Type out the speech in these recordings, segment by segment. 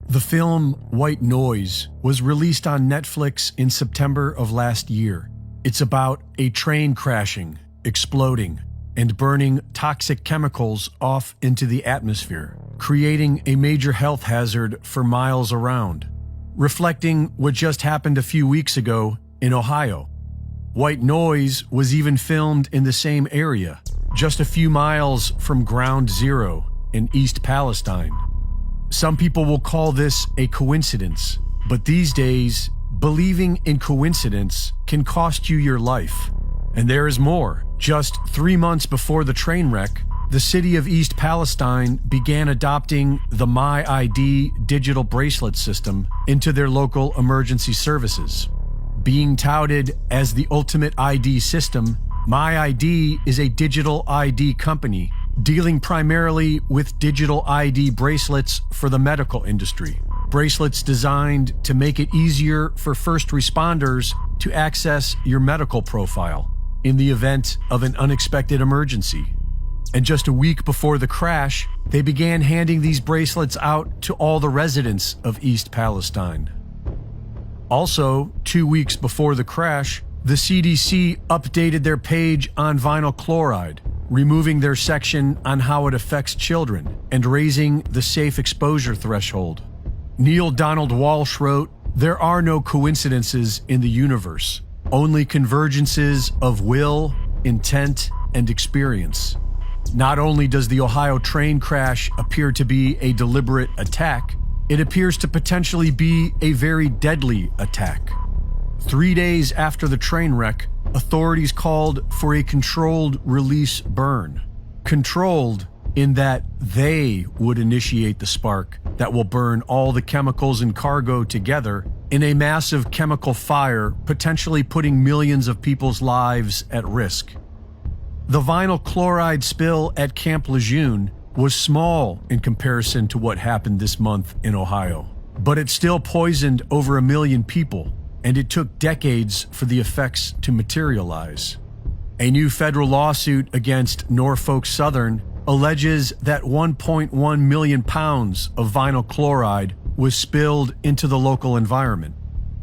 The film White Noise was released on Netflix in September of last year. It's about a train crashing, exploding, and burning toxic chemicals off into the atmosphere, creating a major health hazard for miles around, reflecting what just happened a few weeks ago in Ohio. White Noise was even filmed in the same area, just a few miles from Ground Zero in East Palestine. Some people will call this a coincidence, but these days, believing in coincidence can cost you your life. And there is more. Just 3 months before the train wreck, the city of East Palestine began adopting the MyID digital bracelet system into their local emergency services. Being touted as the ultimate ID system, MyID is a digital ID company dealing primarily with digital ID bracelets for the medical industry. Bracelets designed to make it easier for first responders to access your medical profile in the event of an unexpected emergency. And just a week before the crash, they began handing these bracelets out to all the residents of East Palestine. Also, 2 weeks before the crash, the CDC updated their page on vinyl chloride, removing their section on how it affects children and raising the safe exposure threshold. Neil Donald Walsh wrote, "There are no coincidences in the universe, only convergences of will, intent, and experience." Not only does the Ohio train crash appear to be a deliberate attack, it appears to potentially be a very deadly attack. 3 days after the train wreck, authorities called for a controlled release burn. Controlled in that they would initiate the spark that will burn all the chemicals and cargo together in a massive chemical fire, potentially putting millions of people's lives at risk. The vinyl chloride spill at Camp Lejeune was small in comparison to what happened this month in Ohio, but it still poisoned over 1 million people, and it took decades for the effects to materialize. A new federal lawsuit against Norfolk Southern alleges that 1.1 million pounds of vinyl chloride was spilled into the local environment.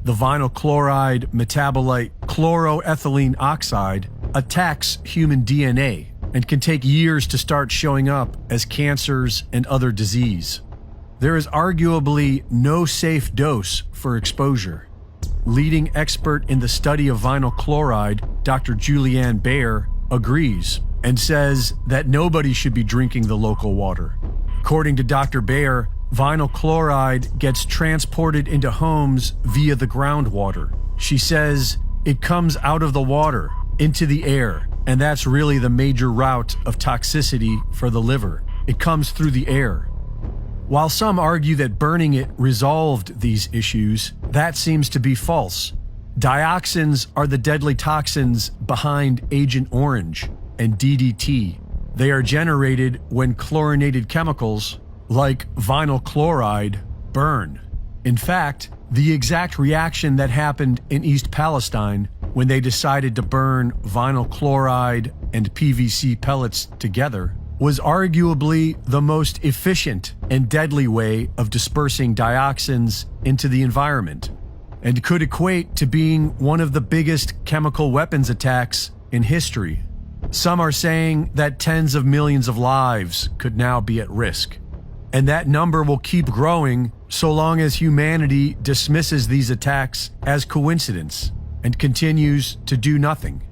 The vinyl chloride metabolite chloroethylene oxide attacks human DNA and can take years to start showing up as cancers and other disease. There is arguably no safe dose for exposure. Leading expert in the study of vinyl chloride, Dr. Julianne Baer, agrees and says that nobody should be drinking the local water. According to Dr. Baer, vinyl chloride gets transported into homes via the groundwater. She says it comes out of the water into the air, and that's really the major route of toxicity for the liver. It comes through the air. While some argue that burning it resolved these issues, that seems to be false. Dioxins are the deadly toxins behind Agent Orange and DDT. They are generated when chlorinated chemicals, like vinyl chloride, burn. In fact, the exact reaction that happened in East Palestine when they decided to burn vinyl chloride and PVC pellets together was arguably the most efficient and deadly way of dispersing dioxins into the environment, and could equate to being one of the biggest chemical weapons attacks in history. Some are saying that tens of millions of lives could now be at risk, and that number will keep growing so long as humanity dismisses these attacks as coincidence and continues to do nothing.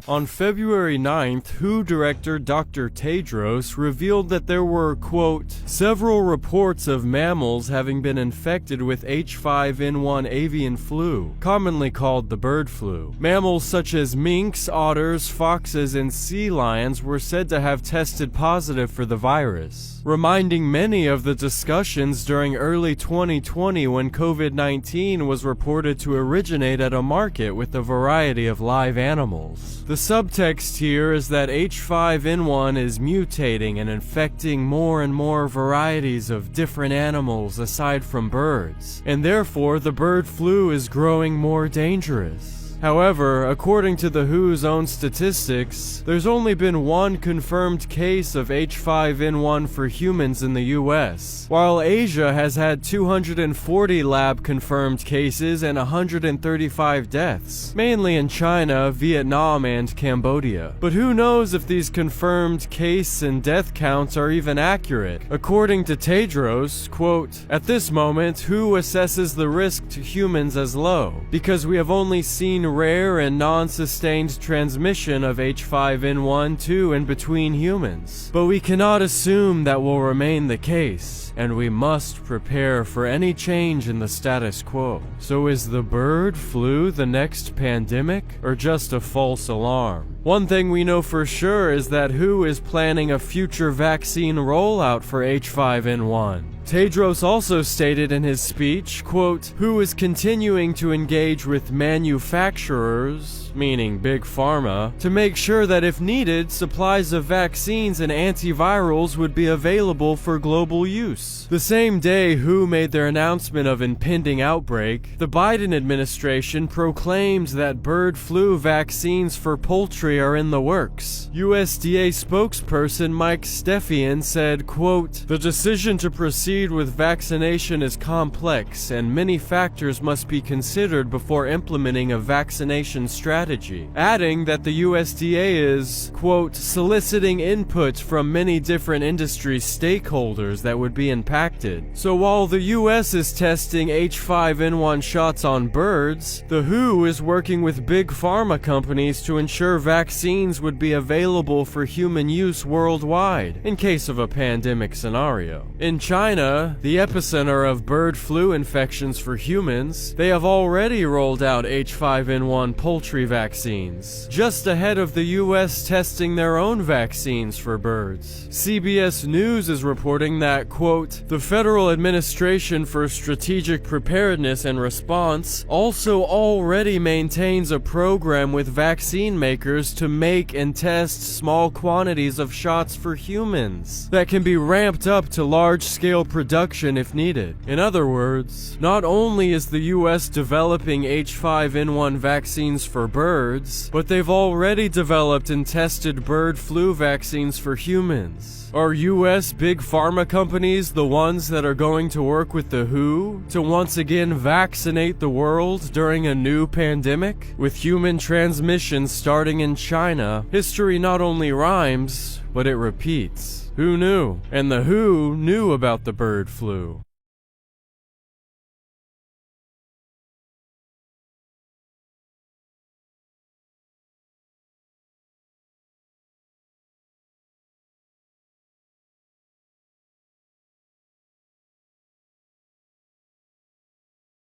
On February 9th, WHO Director Dr. Tedros revealed that there were, quote, several reports of mammals having been infected with H5N1 avian flu, commonly called the bird flu. Mammals such as minks, otters, foxes, and sea lions were said to have tested positive for the virus, reminding many of the discussions during early 2020 when COVID-19 was reported to originate at a market with a variety of live animals. The subtext here is that H5N1 is mutating and infecting more and more varieties of different animals aside from birds, and therefore the bird flu is growing more dangerous. However, according to the WHO's own statistics, there's only been one confirmed case of H5N1 for humans in the US, while Asia has had 240 lab-confirmed cases and 135 deaths, mainly in China, Vietnam, and Cambodia. But who knows if these confirmed case and death counts are even accurate? According to Tedros, quote, "At this moment, WHO assesses the risk to humans as low, because we have only seen rare and non-sustained transmission of H5N1 in between humans. But we cannot assume that will remain the case, and we must prepare for any change in the status quo." So is the bird flu the next pandemic, or just a false alarm? One thing we know for sure is that WHO is planning a future vaccine rollout for H5N1. Tedros also stated in his speech, quote, "WHO is continuing to engage with manufacturers, meaning Big Pharma, to make sure that if needed, supplies of vaccines and antivirals would be available for global use." The same day WHO made their announcement of impending outbreak, the Biden administration proclaimed that bird flu vaccines for poultry are in the works. USDA spokesperson Mike Stepien said, quote, "The decision to proceed with vaccination is complex and many factors must be considered before implementing a vaccination strategy," adding that the USDA is, quote, "soliciting input from many different industry stakeholders that would be impacted." So while the US is testing H5N1 shots on birds, the WHO is working with big pharma companies to ensure vaccines would be available for human use worldwide in case of a pandemic scenario. In China, the epicenter of bird flu infections for humans, they have already rolled out H5N1 poultry vaccines, just ahead of the US testing their own vaccines for birds. CBS News is reporting that, quote, "The Federal Administration for Strategic Preparedness and Response also already maintains a program with vaccine makers to make and test small quantities of shots for humans that can be ramped up to large-scale production if needed." In other words, not only is the US developing H5N1 vaccines for birds, but they've already developed and tested bird flu vaccines for humans. Are US big pharma companies the ones that are going to work with the WHO to once again vaccinate the world during a new pandemic? With human transmission starting in China, history not only rhymes, but it repeats. Who knew? And the WHO knew about the bird flu.